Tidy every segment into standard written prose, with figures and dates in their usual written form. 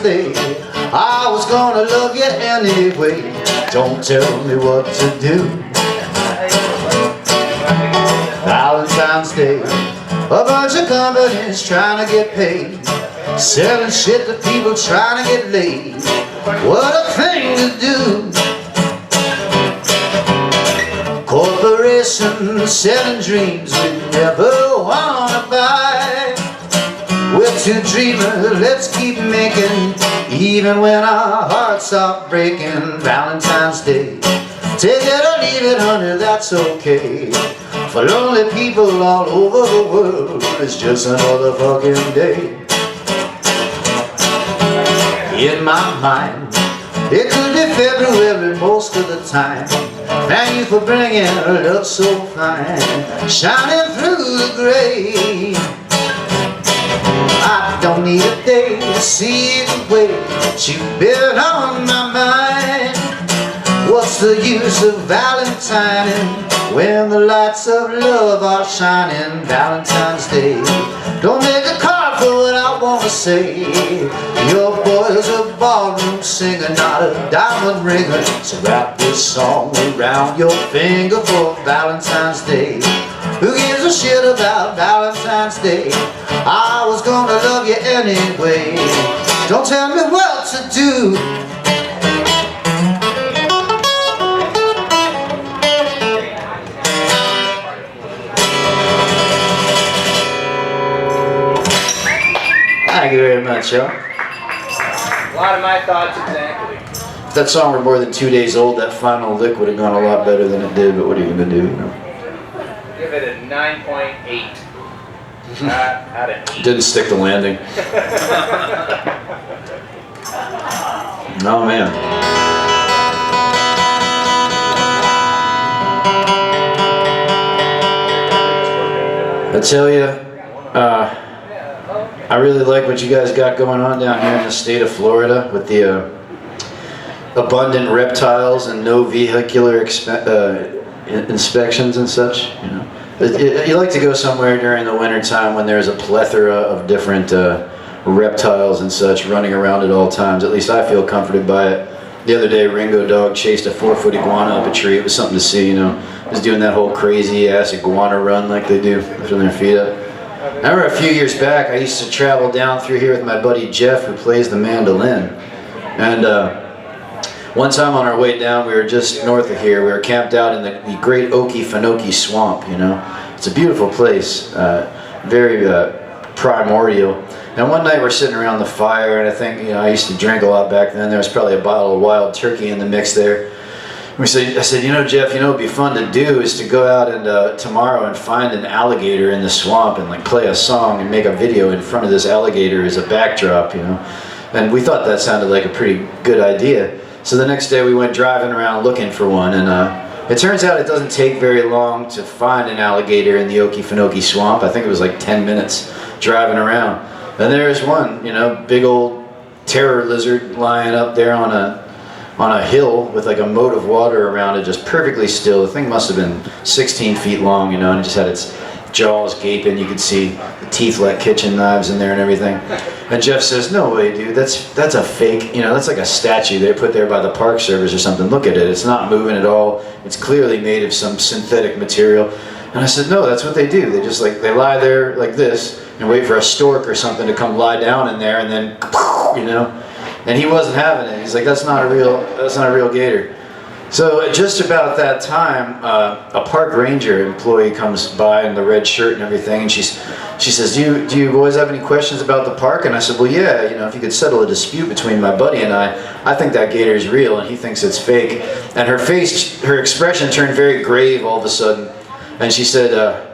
say I was gonna love you anyway. Don't tell me what to do. Valentine's Day, a bunch of companies trying to get paid, selling shit to people trying to get laid. What a thing to do. Corporations selling dreams we never wanna buy. We're too dreamers, let's keep making, even when our hearts are breaking. Valentine's Day, take it or leave it, honey, that's okay. For lonely people all over the world, it's just another fucking day. In my mind, it could be February most of the time. Thank you for bringing love so fine, shining through the gray. I don't need a day to see the way that you've been on my mind. What's the use of Valentining when the lights of love are shining? Valentine's Day, don't make a card for what I want to say. Your boy's a ballroom singer, not a diamond ringer. So wrap this song around your finger for Valentine's Day. Who gives a shit about Valentine's Day? I was gonna love you anyway. Don't tell me what to do. Thank you very much, y'all. A lot of my thoughts exactly. If that song were more than 2 days old, that final lick would have gone a lot better than it did, but what are you going to do? You know? Give it a 9.8 out of 8. Didn't stick the landing. Oh, man. I tell you, I really like what you guys got going on down here in the state of Florida with the abundant reptiles and no vehicular inspections and such. You know, you like to go somewhere during the winter time when there's a plethora of different reptiles and such running around at all times. At least I feel comforted by it. The other day, Ringo Dog chased a 4-foot iguana up a tree. It was something to see, you know. Just doing that whole crazy ass iguana run like they do, lifting their feet up. I remember a few years back, I used to travel down through here with my buddy Jeff, who plays the mandolin. And one time on our way down, we were just north of here. We were camped out in the great Okefenokee swamp, you know. It's a beautiful place, very primordial. And one night we're sitting around the fire, and I think, you know, I used to drink a lot back then. There was probably a bottle of wild turkey in the mix there. I said, you know, Jeff, you know what'd be fun to do is to go out and tomorrow and find an alligator in the swamp and like play a song and make a video in front of this alligator as a backdrop, you know. And we thought that sounded like a pretty good idea. So the next day we went driving around looking for one, and it turns out it doesn't take very long to find an alligator in the Okefenokee swamp. I think it was like 10 minutes driving around. And there's one, you know, big old terror lizard lying up there on a hill with like a moat of water around it, just perfectly still. The thing must have been 16 feet long, you know, and it just had its jaws gaping. You could see the teeth like kitchen knives in there and everything. And Jeff says, no way, dude, that's a fake, you know, that's like a statue they put there by the Park Service or something. Look at it, it's not moving at all. It's clearly made of some synthetic material. And I said, no, that's what they do. They just like, they lie there like this and wait for a stork or something to come lie down in there, and then, you know. And he wasn't having it. He's like, that's not a real gator. So just about that time, a park ranger employee comes by in the red shirt and everything, and she says, do you boys have any questions about the park? And I said, well, yeah, you know, if you could settle a dispute between my buddy and I think that gator is real and he thinks it's fake. And her expression turned very grave all of a sudden, and she said,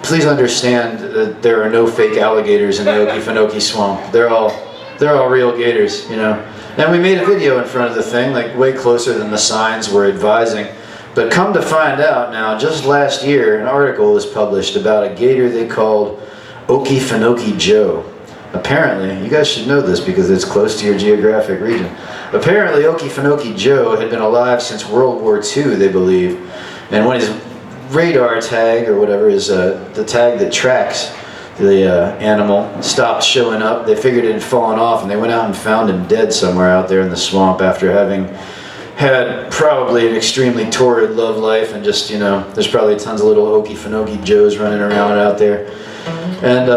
please understand that there are no fake alligators in the Okefenokee swamp. They're all real gators, you know. And we made a video in front of the thing, like way closer than the signs were advising. But come to find out now, just last year, an article was published about a gator they called Okefenokee Joe. Apparently, you guys should know this because it's close to your geographic region. Apparently, Okefenokee Joe had been alive since World War II, they believe. And when his radar tag, or whatever, is the tag that tracks animal stopped showing up. They figured it had fallen off, and they went out and found him dead somewhere out there in the swamp after having had probably an extremely torrid love life, and just, you know, there's probably tons of little Okefenokee Joes running around out there. And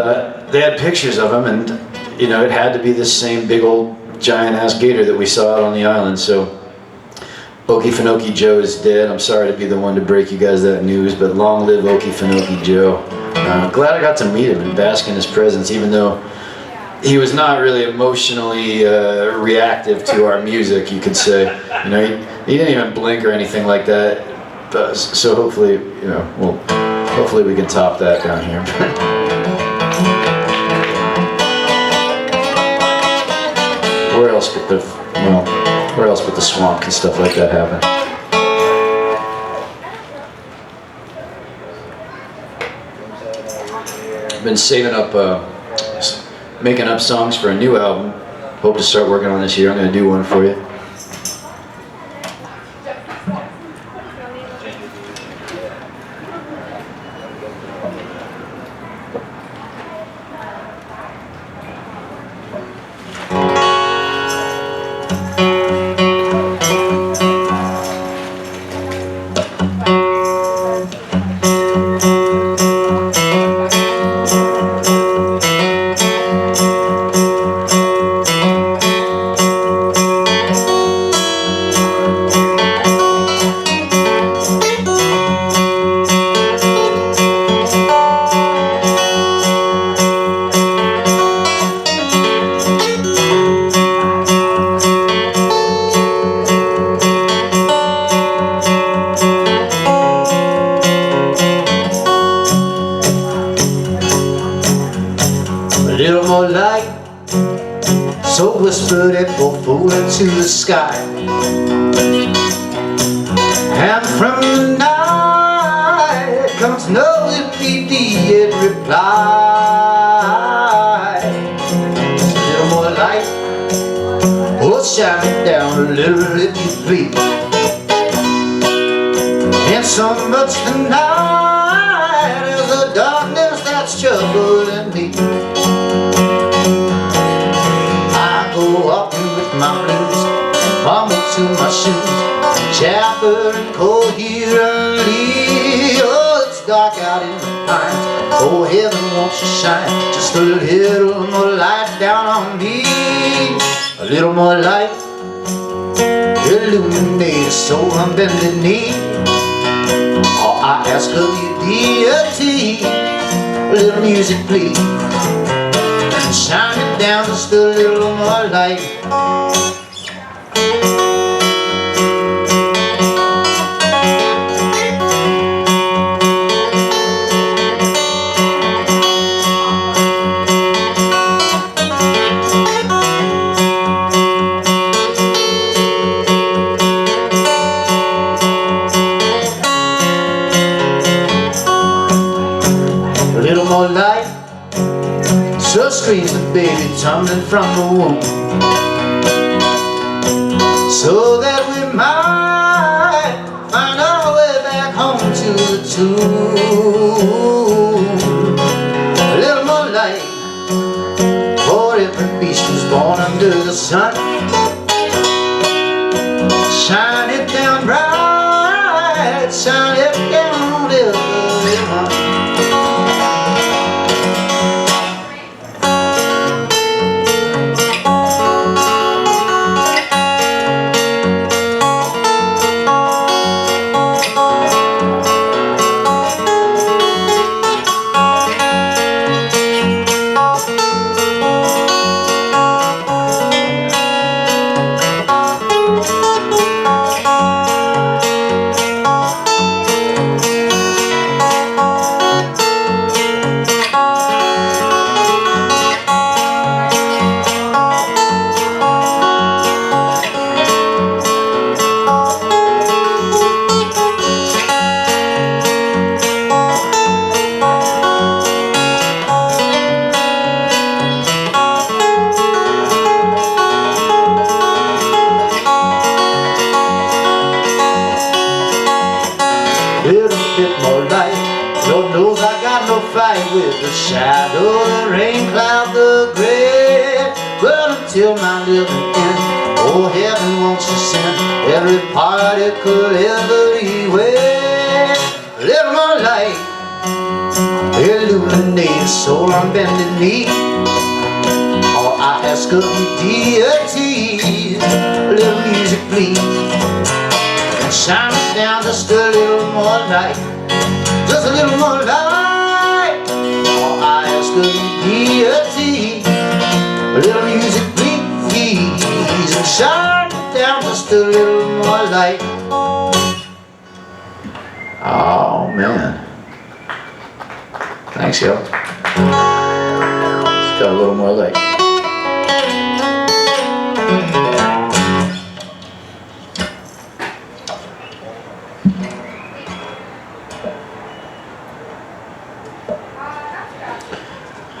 they had pictures of him, and, you know, it had to be this same big old giant-ass gator that we saw out on the island. So Okefenokee Joe is dead. I'm sorry to be the one to break you guys that news, but long live Okefenokee Joe. Glad I got to meet him and bask in his presence, even though he was not really emotionally reactive to our music, you could say. You know, he didn't even blink or anything like that. So hopefully, you know, hopefully we can top that down here. Where else could where else but the swamp can stuff like that happen? I've been saving up, making up songs for a new album. Hope to start working on this year. I'm going to do one for you. A little more light, so whispered it will fall into the sky. And from the night comes no immediate reply. Just a little more light, oh shine it down a little if you please. And so much tonight is the darkness that's troubling me. Walking with my blues, almost to my shoes, chapper and cold here early. Oh, it's dark out in the pines. Oh, heaven wants to shine just a little more light down on me. A little more light, illuminate a soul on bended knee. All I ask of you, deity, a little music, please. Shine it down just a little more light. A little more light, so screams the baby tumbling from the womb, so that we might find our way back home to the tomb. A little more light for every beast who's born under the sun. Shine it down bright, shine it down on everyone. fight with the shadow, the rain cloud, the gray. Well, until my living end, oh heaven, won't you send every particle, every way. Little more light, illuminate the soul on bended knee. All I ask of you, deity, little music please, and shine it down just a little more light, just a little more light. All I ask of you, deity, little music please, and shine it down just a little more light. Oh man, thanks yo. It's got a little more light.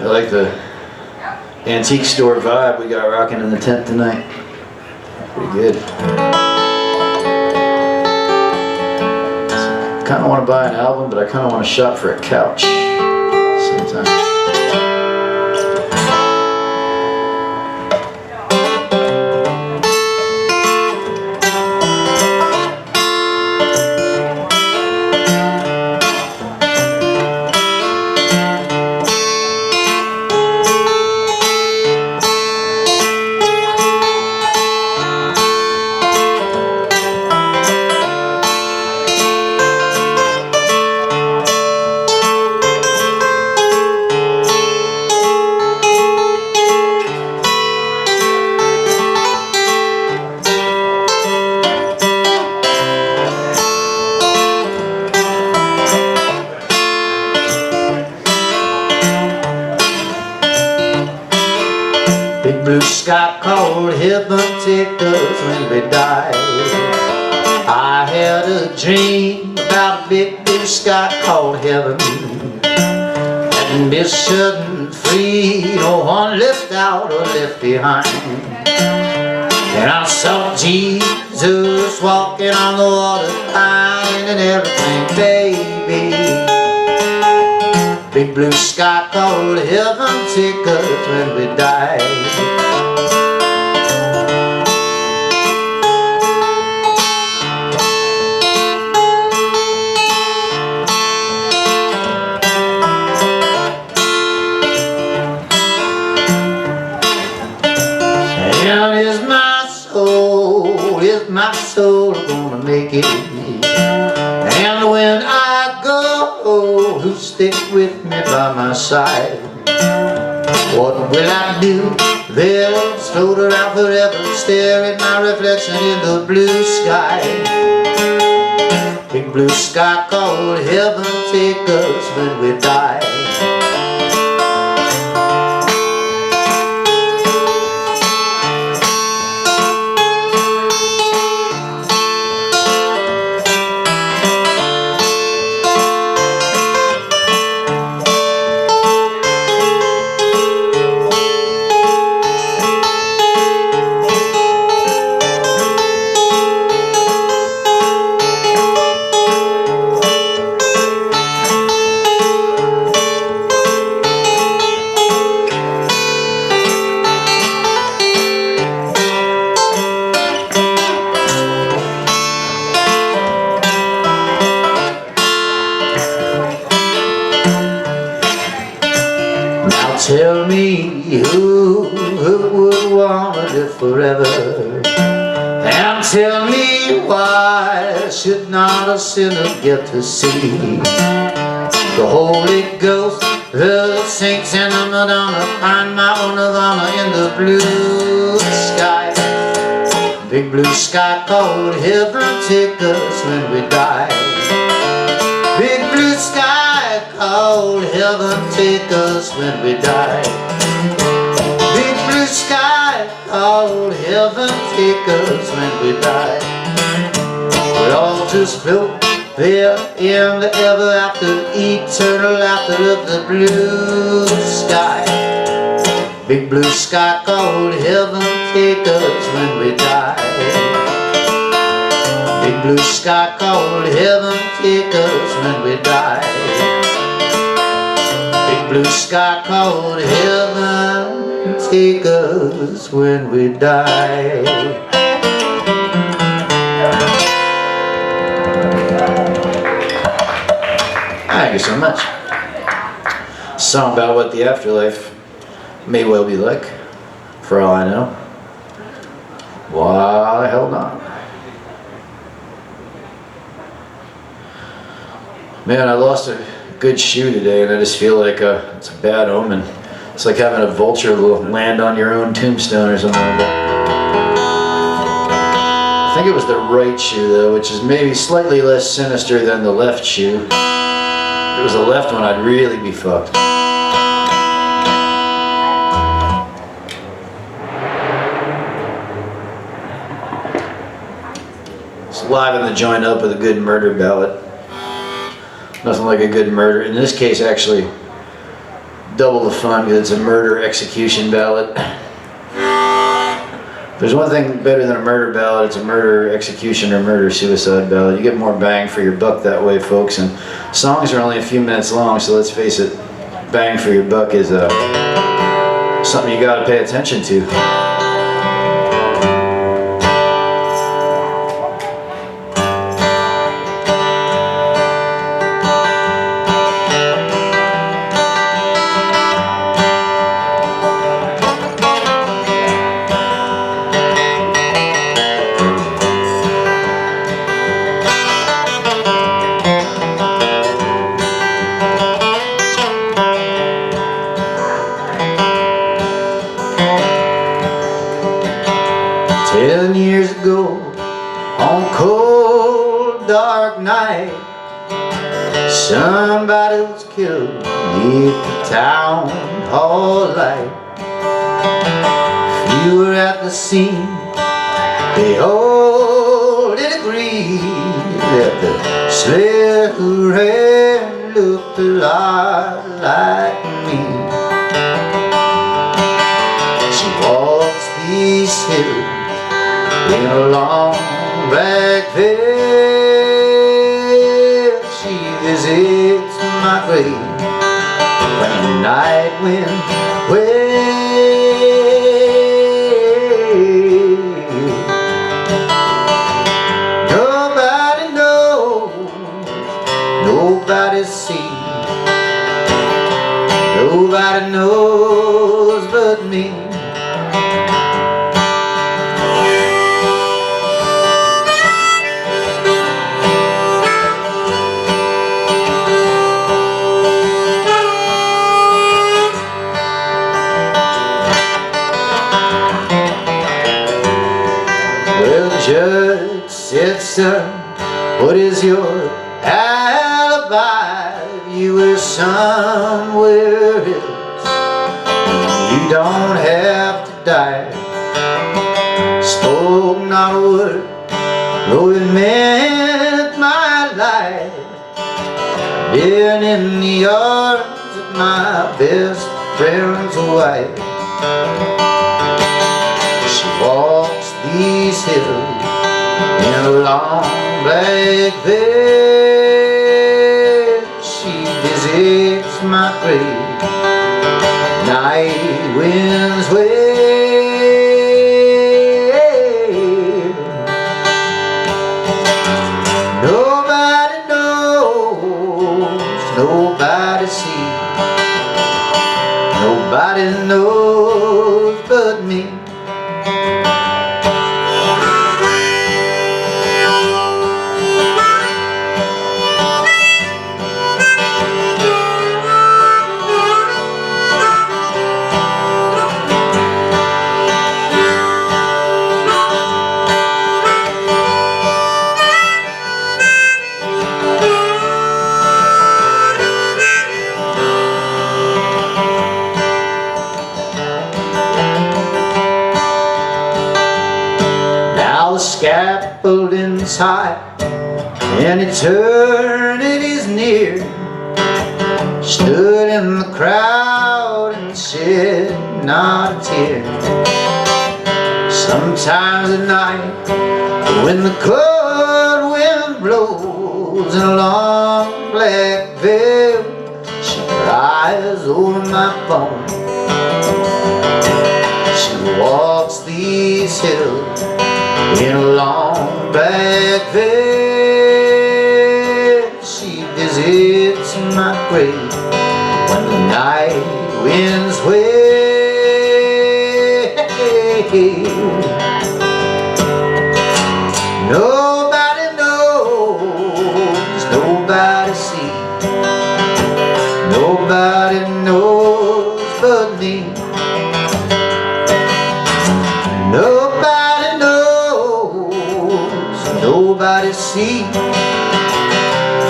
I like the antique store vibe we got rocking in the tent tonight. Pretty good. Kind of want to buy an album, but I kind of want to shop for a couch sometime. Big blue sky called heaven, take us when we die. I had a dream about a big blue sky called heaven, and be shut free, no one left out or left behind. And I saw Jesus walking on the water, kind and everything, baby. Big blue sky called heaven, take us when we die. And is my soul gonna make it? And when I go, who'll stick with me by my side? What will I do? They'll float around forever, stare at my reflection in the blue sky. Big blue sky called heaven, take us when we die. Tell me who would want to live forever? And tell me why should not a sinner get to see the Holy Ghost, the saints and the Madonna, find my own Nirvana in the blue sky. Big blue sky called heaven, take us when we die. Big blue sky called heaven, take us when we die. Big blue sky called heaven, take us when we die. We'll all just float there in the ever after, eternal laughter of the blue sky. Big blue sky called heaven, take us when we die. Big blue sky called heaven, take us when we die. blue sky called heaven take us when we die. Thank you so much. A song about what the afterlife may well be like, for all I know. Why the hell not? Man, I lost a good shoe today, and I just feel like it's a bad omen. It's like having a vulture land on your own tombstone or something like that. I think it was the right shoe, though, which is maybe slightly less sinister than the left shoe. If it was the left one, I'd really be fucked. Just liven the joint up with a good murder ballad. Nothing like a good murder. In this case, actually, double the fun because it's a murder execution ballad. There's one thing better than a murder ballad, it's a murder execution or murder suicide ballad. You get more bang for your buck that way, folks. And songs are only a few minutes long, so let's face it, bang for your buck is something you gotta pay attention to. 10 years ago, on a cold, dark night, somebody was killed beneath the town hall light. If you were at the scene, they all did agree that the slayer who ran looked a lot like me. She walks these hills in a long black veil. She visits my grave when the night wind wails. Nobody knows, nobody sees, nobody knows but me. Well, the judge said, sir, what is your alibi? You were somewhere else, you don't have to die. Spoke not a word, though it meant my life. Been in the arms of my best friend's wife. She walks these hills in a long black veil. She visits my grave, night winds wail. Nobody knows, nobody sees, nobody knows but me. The scaffolding's high and eternity's near. Stood in the crowd and shed not a tear. Sometimes at night, when the cold wind blows in a long black veil, she cries eyes over my phone. She walks these hills in a long black veil. She visits my grave when the night winds wail. Nobody knows, nobody sees, nobody knows but me. Nobody knows, nobody sees,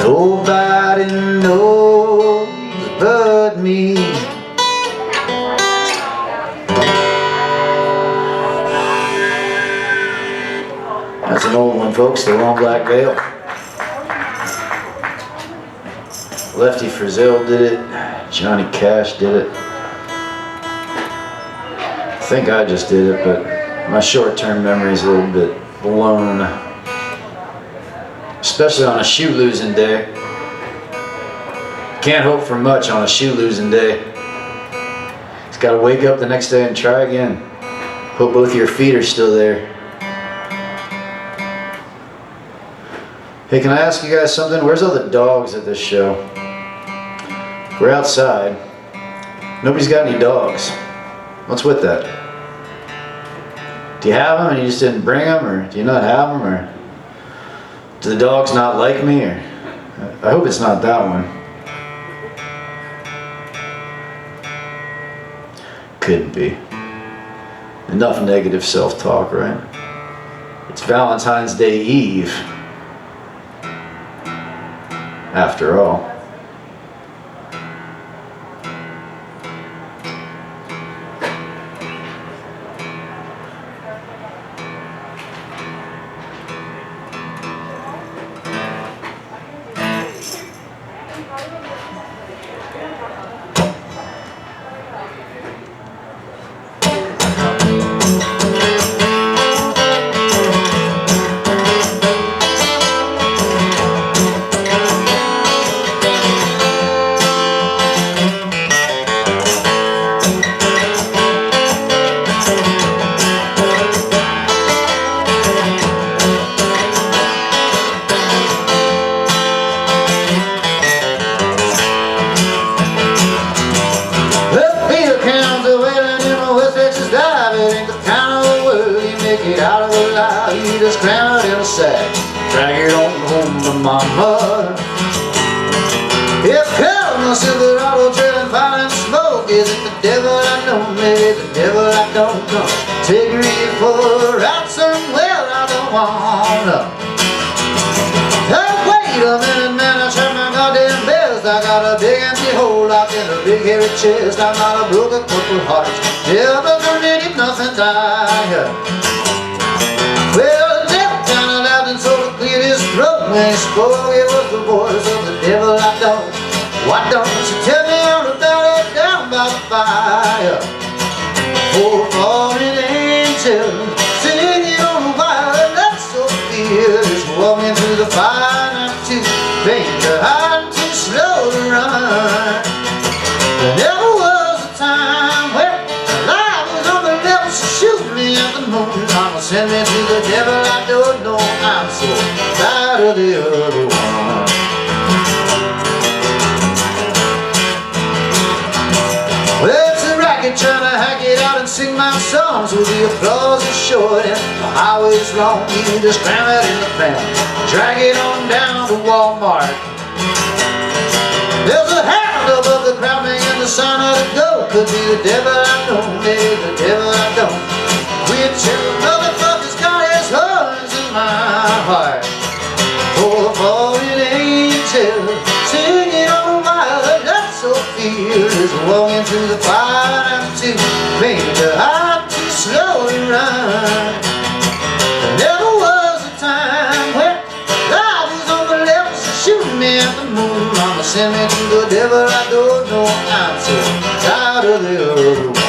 nobody knows but me. That's an old one, folks, the Long Black Veil. Lefty Frizzell did it. Johnny Cash did it. I think I just did it, but my short-term memory is a little bit blown. Especially on a shoe losing day. Can't hope for much on a shoe losing day. Just gotta wake up the next day and try again. Hope both of your feet are still there. Hey, can I ask you guys something? Where's all the dogs at this show? We're outside. Nobody's got any dogs. What's with that? Do you have them and you just didn't bring them, or do you not have them, or do the dogs not like me, or I hope it's not that one. Couldn't be. Enough negative self-talk, right? It's Valentine's Day Eve, after all. Out of the light, you just cram it in a sack, drag it on home to mama. If come a Silverado trailing fire and smoke, is it the devil I know, maybe the devil I don't know? Take me for a ride somewhere I don't wanna. Hey, wait a minute, man, I try my goddamn best. I got a big empty hole locked in a big hairy chest. I'm not a broken couple hearts, never gonna need nothing die. Well, the devil kinda laughed and sort of cleared his throat when he spoke. It was the voice of the devil I don't. Why don't you tell me all about it down by the fire? For a fallen angel singing on the wire, that's so fearless, walking through the fire. Not too faint to hide, too slow to run. There never was a time when life was on the level, so shoot me at the moon. Mama send me to the devil I don't know. I'm so tired of the other one. Well, it's a racket trying to hack it out and sing my songs with the applause is short and the highway's long. You just cram it in the pan, drag it on down to Walmart. There's a hand above the crowd making the sign of the go. Could be the devil I know, maybe the devil I don't. Whichever motherfucker's got his horns in my heart. For a fallen angel singing on my heart, that's so fearless, walking through the fire. I'm too faint to hide, too slow to run. There never was a time when life was on the level, so shoot me at the moon. Mama send me to the devil I don't know. I'm so tired of the other one.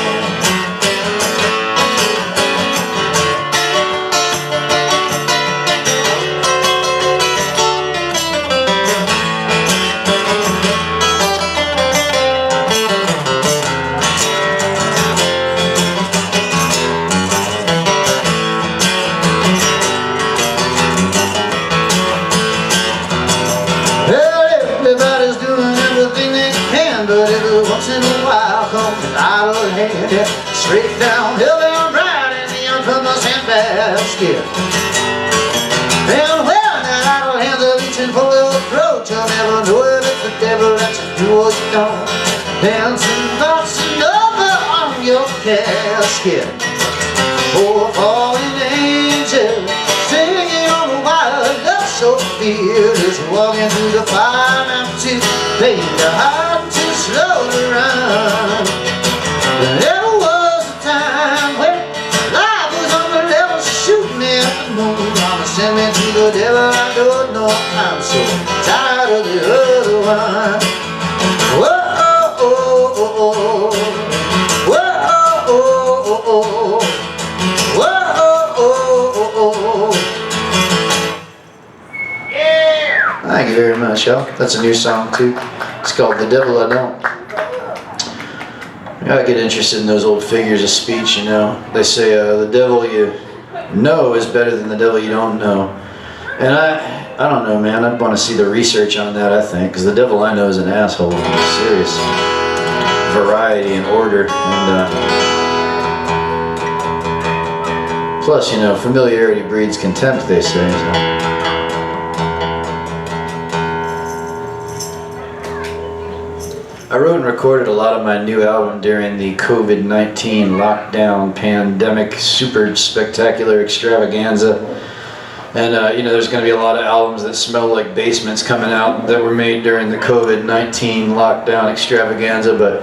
straight downhill and right in the infamous handbasket. And when that idle hands are reaching for your throat, you'll never know if it's the devil that you do or you don't. Dancing, bouncing over on your casket. Oh, fallen angel, singing on a wild love so fearless, walking through the fire and to pain the heart too slow to run. There was a time when life was on the level, shooting at the moon. Mama sent me to the devil, I don't know, I'm so tired of the other one. Whoa, oh, oh, oh, oh. Whoa, oh, oh, oh, oh. Whoa, oh, oh, oh, oh. Yeah! Thank you very much, y'all. That's a new song too. It's called The Devil I Don't. I get interested in those old figures of speech, you know. They say the devil you know is better than the devil you don't know. And I don't know, man. I want to see the research on that, I think, because the devil I know is an asshole. Serious variety and order. And plus, you know, familiarity breeds contempt, they say. So. I wrote and recorded a lot of my new album during the COVID-19 lockdown pandemic super spectacular extravaganza. And you know, there's going to be a lot of albums that smell like basements coming out that were made during the COVID-19 lockdown extravaganza, but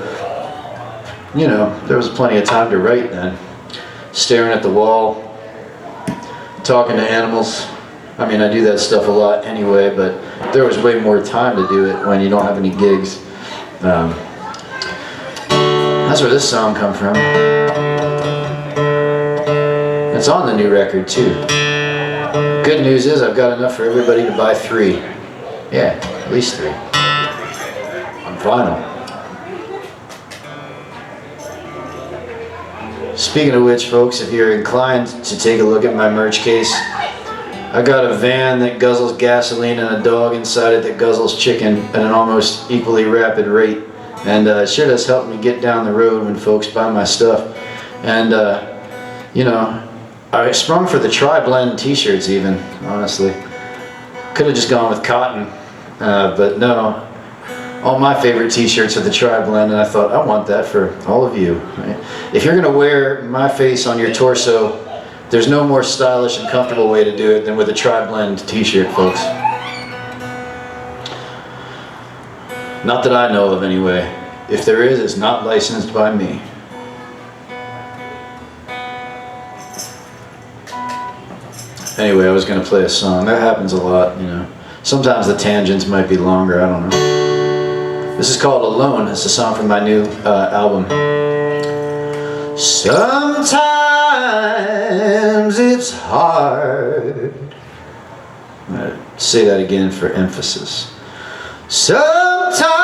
you know, there was plenty of time to write then. Staring at the wall, talking to animals. I mean, I do that stuff a lot anyway, but there was way more time to do it when you don't have any gigs. That's where this song come from. It's on the new record too. Good news is I've got enough for everybody to buy 3. Yeah, at least 3. On vinyl. Speaking of which, folks, if you're inclined to take a look at my merch case, I got a van that guzzles gasoline and a dog inside it that guzzles chicken at an almost equally rapid rate. And it sure does help me get down the road when folks buy my stuff. And, you know, I sprung for the tri-blend t-shirts even, honestly. Could have just gone with cotton, but no. All my favorite t-shirts are the tri-blend, and I thought, I want that for all of you. Right? If you're going to wear my face on your torso, there's no more stylish and comfortable way to do it than with a tri-blend t-shirt, folks. Not that I know of, anyway. If there is, it's not licensed by me. Anyway, I was going to play a song. That happens a lot, you know. Sometimes the tangents might be longer, I don't know. This is called Alone. It's a song from my new album. Sometimes it's hard. I'm going to say that again for emphasis. Sometimes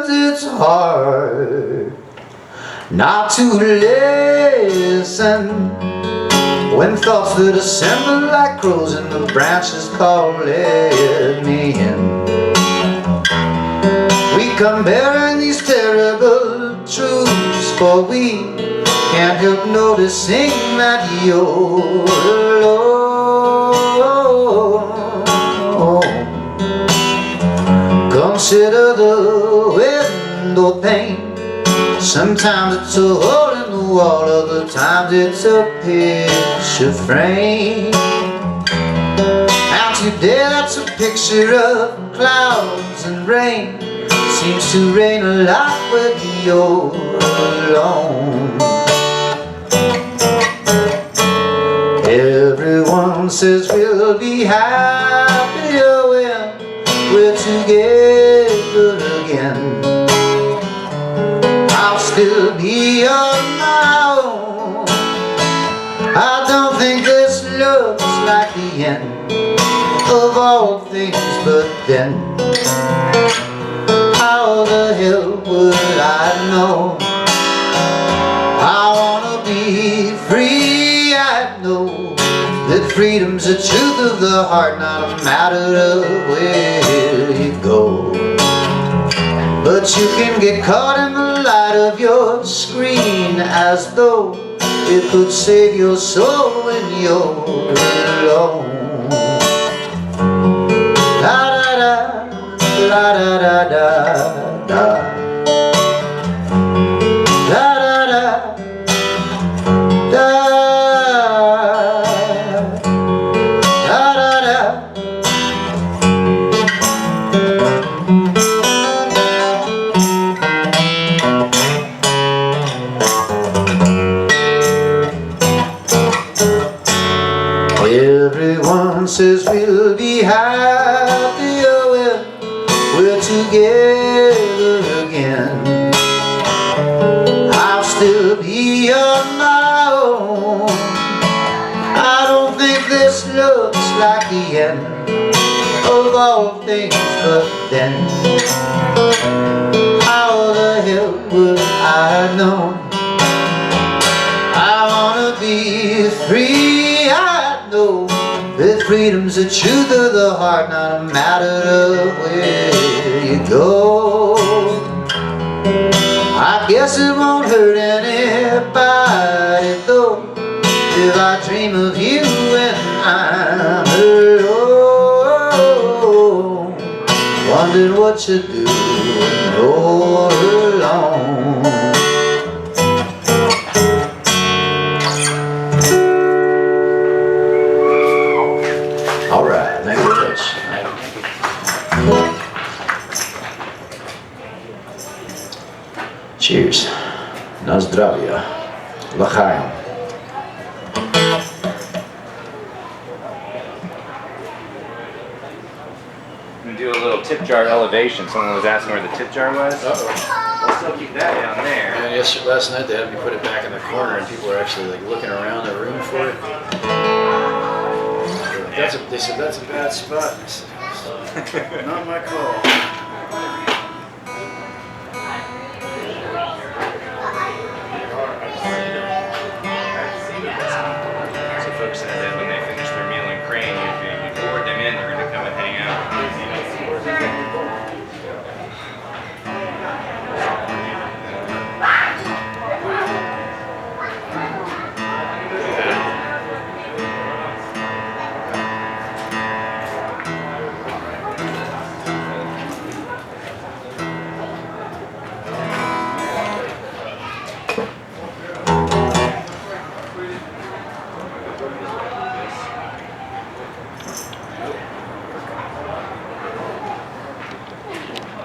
it's hard not to listen when thoughts that assemble like crows and the branches call, let me in. We come bearing these terrible truths, for we can't help noticing that you're alone. Consider the window pane. Sometimes it's a hole in the wall, other times it's a picture frame. And today that's a picture of clouds and rain. Seems to rain a lot when you're alone. Everyone says we'll be happier when we're together again. I'll still be on my own. I don't think this looks like the end of all things, but then how the hell would I know? I wanna be free, I know that freedom's the truth of the heart, not a matter of where you go. But you can get caught in the light of your screen as though it could save your soul when you're alone. La da da, la da da da da. La da da da. La da da. Everyone says we'll be happier when we're together again. I'll still be on my own. I don't think this looks like the end of all things, but then how the hell would I have known? I wanna be free. I know that freedom's the truth of the heart, not a matter of where you go. I guess it won't hurt anybody though, if I dream of you when I'm alone. Wondered what you do when you're alone. All right, thank you very much. Cheers. Na zdrowie. L'chaim. I'm gonna do a little tip jar elevation. Someone was asking where the tip jar was. Uh-oh. I'll still keep that down there. Yeah, yesterday, last night they had me put it back in the corner, and people are actually like looking around the room for it. They said that's a bad spot. I said, not my call.